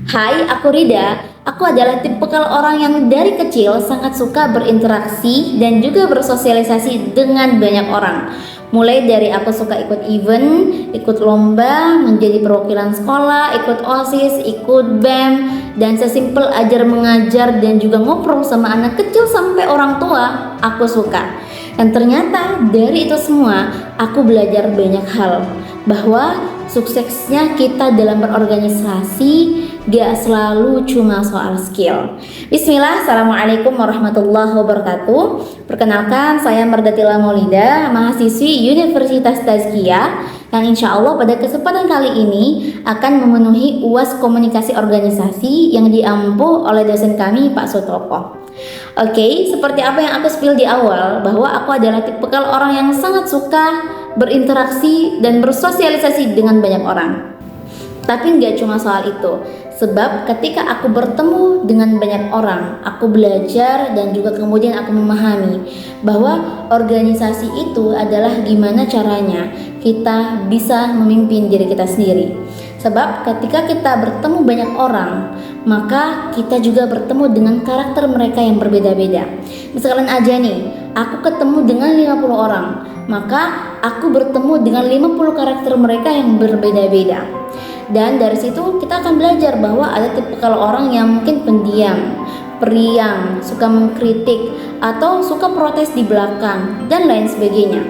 Hai, aku Rida. Aku adalah tipikal orang yang dari kecil sangat suka berinteraksi dan juga bersosialisasi dengan banyak orang. Mulai dari aku suka ikut event, ikut lomba, menjadi perwakilan sekolah, ikut OSIS, ikut BEM, dan sesimpel ajar mengajar dan juga ngobrol sama anak kecil sampai orang tua, aku suka. Dan ternyata dari itu semua, aku belajar banyak hal. Bahwa suksesnya kita dalam berorganisasi gak selalu cuma soal skill. Bismillah, Assalamualaikum warahmatullahi wabarakatuh. Perkenalkan, saya Mardatila Maulida, mahasiswi Universitas Tazkiyah, yang insya Allah pada kesempatan kali ini akan memenuhi UAS komunikasi organisasi yang diampu oleh dosen kami Pak Sutopo. Oke, seperti apa yang aku spill di awal, bahwa aku adalah tipikal orang yang sangat suka berinteraksi dan bersosialisasi dengan banyak orang. Tapi nggak cuma soal itu, sebab ketika aku bertemu dengan banyak orang, aku belajar dan juga kemudian aku memahami bahwa organisasi itu adalah gimana caranya kita bisa memimpin diri kita sendiri. Sebab ketika kita bertemu banyak orang, maka kita juga bertemu dengan karakter mereka yang berbeda-beda. Misalkan aja nih, aku ketemu dengan 50 orang, maka aku bertemu dengan 50 karakter mereka yang berbeda-beda. Dan dari situ kita akan belajar bahwa ada tipikal orang yang mungkin pendiam, periang, suka mengkritik, atau suka protes di belakang, dan lain sebagainya.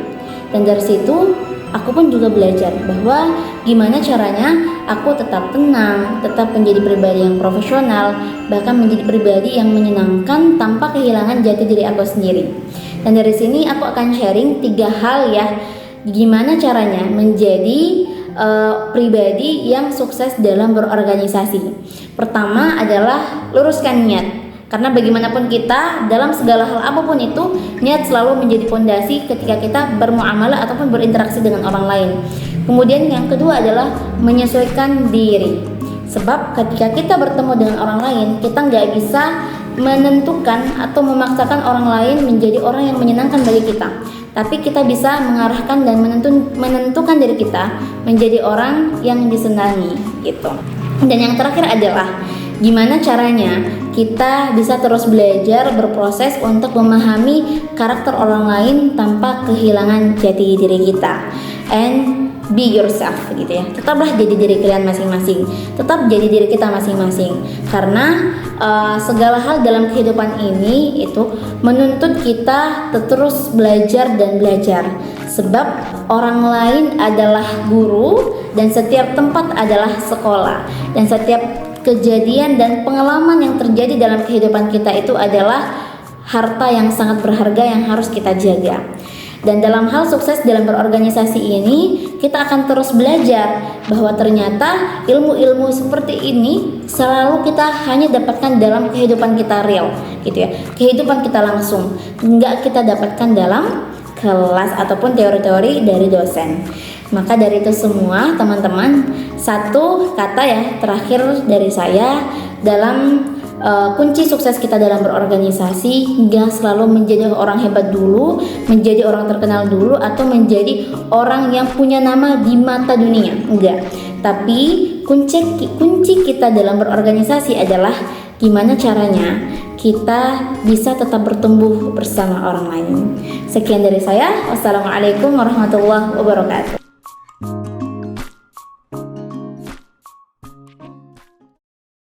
Dan dari situ aku pun juga belajar bahwa gimana caranya aku tetap tenang, tetap menjadi pribadi yang profesional, bahkan menjadi pribadi yang menyenangkan tanpa kehilangan jati diri aku sendiri. Dan dari sini aku akan sharing 3 hal ya, gimana caranya menjadi pribadi yang sukses dalam berorganisasi. Pertama adalah luruskan niat. Karena bagaimanapun kita dalam segala hal apapun itu, niat selalu menjadi fondasi ketika kita bermuamalah ataupun berinteraksi dengan orang lain. Kemudian yang kedua adalah menyesuaikan diri. Sebab ketika kita bertemu dengan orang lain, kita nggak bisa menentukan atau memaksakan orang lain menjadi orang yang menyenangkan bagi kita. Tapi kita bisa mengarahkan dan menentukan diri kita menjadi orang yang disenangi gitu. Dan yang terakhir adalah gimana caranya kita bisa terus belajar, berproses untuk memahami karakter orang lain tanpa kehilangan jati diri kita. And be yourself gitu ya. Tetaplah jadi diri kalian masing-masing. Tetap jadi diri kita masing-masing. Karena segala hal dalam kehidupan ini itu menuntut kita terus belajar dan belajar. Sebab orang lain adalah guru dan setiap tempat adalah sekolah. Dan setiap kejadian dan pengalaman yang terjadi dalam kehidupan kita itu adalah harta yang sangat berharga yang harus kita jaga. Dan dalam hal sukses dalam berorganisasi ini, kita akan terus belajar bahwa ternyata ilmu-ilmu seperti ini selalu kita hanya dapatkan dalam kehidupan kita real, gitu ya. Kehidupan kita langsung, enggak kita dapatkan dalam kelas ataupun teori-teori dari dosen. Maka dari itu semua, teman-teman, satu kata ya terakhir dari saya dalam kunci sukses kita dalam berorganisasi, nggak selalu menjadi orang hebat dulu, menjadi orang terkenal dulu, atau menjadi orang yang punya nama di mata dunia, enggak. Tapi kunci kita dalam berorganisasi adalah gimana caranya kita bisa tetap bertumbuh bersama orang lain. Sekian dari saya. Wassalamualaikum warahmatullahi wabarakatuh.